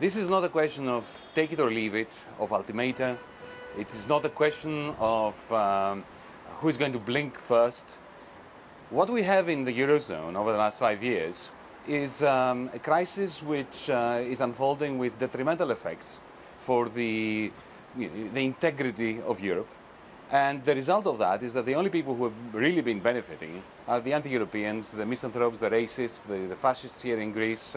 This is not a question of take it or leave it, of ultimata. It is not a question of who is going to blink first. What we have in the Eurozone over the last 5 years is a crisis which is unfolding with detrimental effects for the integrity of Europe. And the result of that is that the only people who have really been benefiting are the anti-Europeans, the misanthropes, the racists, the fascists here in Greece,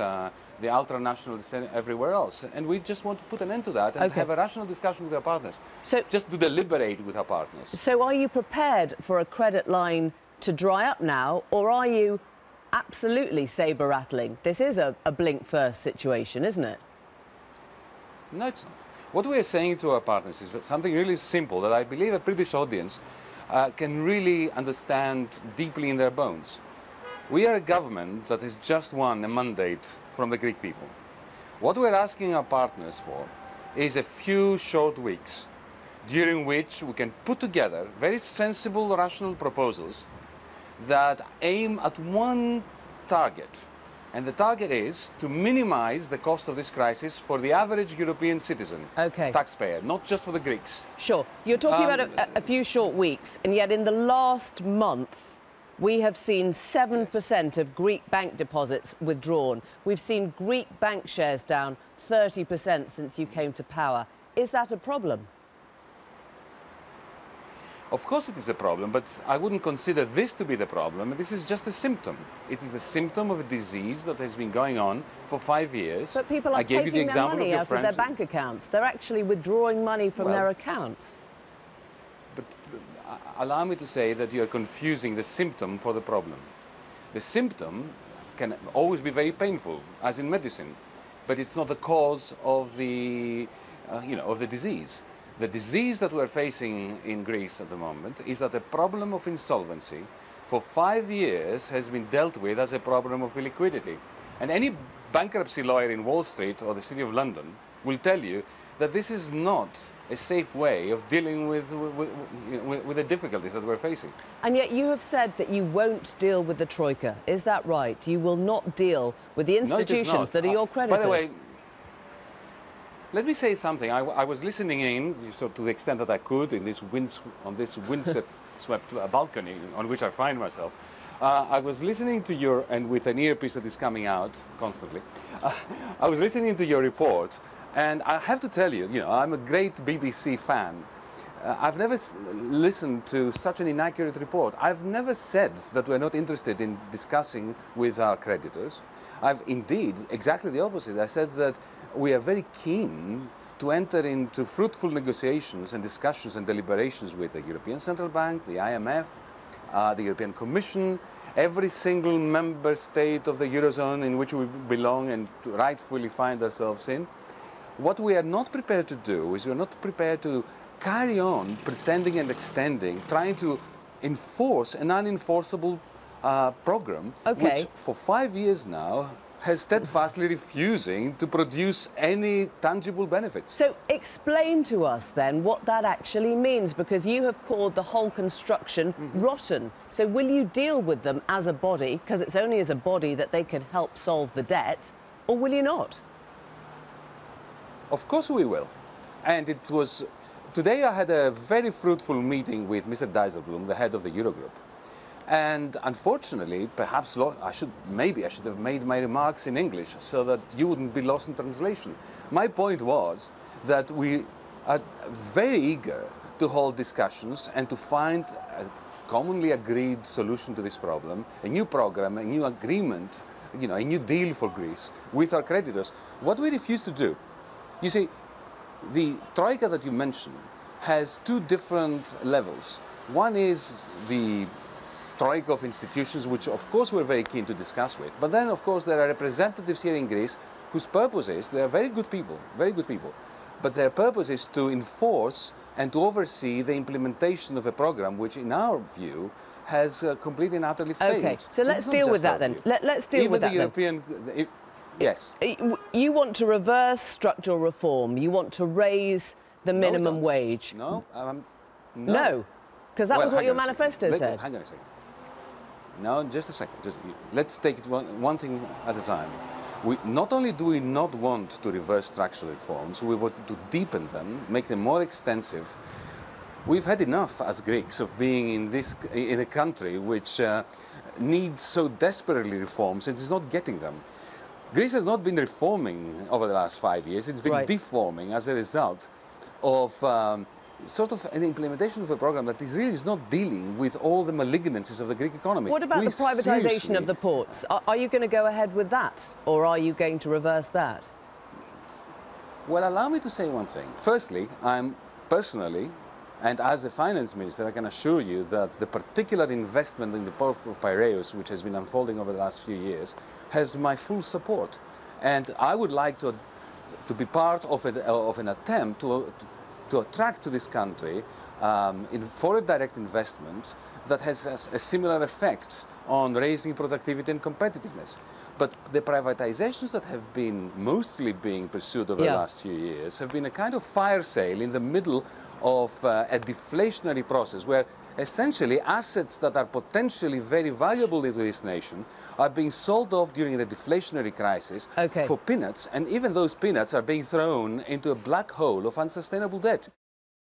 the ultra-nationalists everywhere else. And we just want to put an end to that and have a rational discussion with our partners. So, just to deliberate with our partners. So are you prepared for a credit line to dry up now, or are you absolutely saber-rattling? This is a blink-first situation, isn't it? No, it's not. What we are saying to our partners is something really simple that I believe a British audience can really understand deeply in their bones. We are a government that has just won a mandate from the Greek people. What we're asking our partners for is a few short weeks during which we can put together very sensible, rational proposals that aim at one target. And the target is to minimize the cost of this crisis for the average European citizen, taxpayer, not just for the Greeks. Sure. You're talking about a few short weeks, and yet in the last month, we have seen 7% of Greek bank deposits withdrawn. We've seen Greek bank shares down 30% since you came to power. Is that a problem? Of course it is a problem, but I wouldn't consider this to be the problem. This is just a symptom. It is a symptom of a disease that has been going on for 5 years. But people are taking their money out of their bank accounts. They're actually withdrawing money from their accounts. But allow me to say that you are confusing the symptom for the problem. The symptom can always be very painful, as in medicine, but it's not the cause of the, of the disease. The disease that we're facing in Greece at the moment is that a problem of insolvency for 5 years has been dealt with as a problem of illiquidity. And any bankruptcy lawyer in Wall Street or the City of London will tell you that this is not a safe way of dealing with the difficulties that we're facing. And yet you have said that you won't deal with the Troika. Is that right? You will not deal with the institutions that are your creditors? By the way, let me say something. I was listening in, so to the extent that I could, on this windswept balcony on which I find myself. I was listening to your, and with an earpiece that is coming out constantly, I was listening to your report, and I have to tell you, I'm a great BBC fan. I've never listened to such an inaccurate report. I've never said that we're not interested in discussing with our creditors. I've indeed, exactly the opposite. I said that we are very keen to enter into fruitful negotiations and discussions and deliberations with the European Central Bank, the IMF, the European Commission, every single member state of the Eurozone in which we belong and rightfully find ourselves in. What we are not prepared to do is we're not prepared to carry on pretending and extending, trying to enforce an unenforceable program, which for 5 years now has steadfastly refusing to produce any tangible benefits. So explain to us then what that actually means, because you have called the whole construction rotten. So will you deal with them as a body, because it's only as a body that they can help solve the debt, or will you not? Of course we will. And it was... Today I had a very fruitful meeting with Mr. Dijsselbloem, the head of the Eurogroup. And unfortunately, perhaps maybe I should have made my remarks in English so that you wouldn't be lost in translation. My point was that we are very eager to hold discussions and to find a commonly agreed solution to this problem, a new program, a new agreement, a new deal for Greece with our creditors. What we refuse to do, you see, the Troika that you mentioned has two different levels. One is the Troika of institutions, which of course we're very keen to discuss with. But then, of course, there are representatives here in Greece whose purpose is, they are very good people, but their purpose is to enforce and to oversee the implementation of a program which, in our view, has completely and utterly failed. Okay, so let's deal with that then. Let's deal with that then. Yes. You want to reverse structural reform. You want to raise the minimum wage. No. No, because that was what your manifesto said. Hang on a second. No, just a second. Let's take it one thing at a time. Not only do we not want to reverse structural reforms, we want to deepen them, make them more extensive. We've had enough as Greeks of being in a country which needs so desperately reforms and is not getting them. Greece has not been reforming over the last 5 years. It's been deforming as a result of sort of an implementation of a program that is not dealing with all the malignancies of the Greek economy. What about the privatisation of the ports? Are you going to go ahead with that, or are you going to reverse that? Well, allow me to say one thing. Firstly, I'm personally, and as a finance minister, I can assure you that the particular investment in the port of Piraeus, which has been unfolding over the last few years, has my full support. And I would like to be part of an attempt to attract to this country foreign direct investment that has a similar effect on raising productivity and competitiveness. But the privatizations that have been mostly being pursued over the last few years have been a kind of fire sale in the middle of a deflationary process where essentially assets that are potentially very valuable to this nation are being sold off during the deflationary crisis for peanuts, and even those peanuts are being thrown into a black hole of unsustainable debt.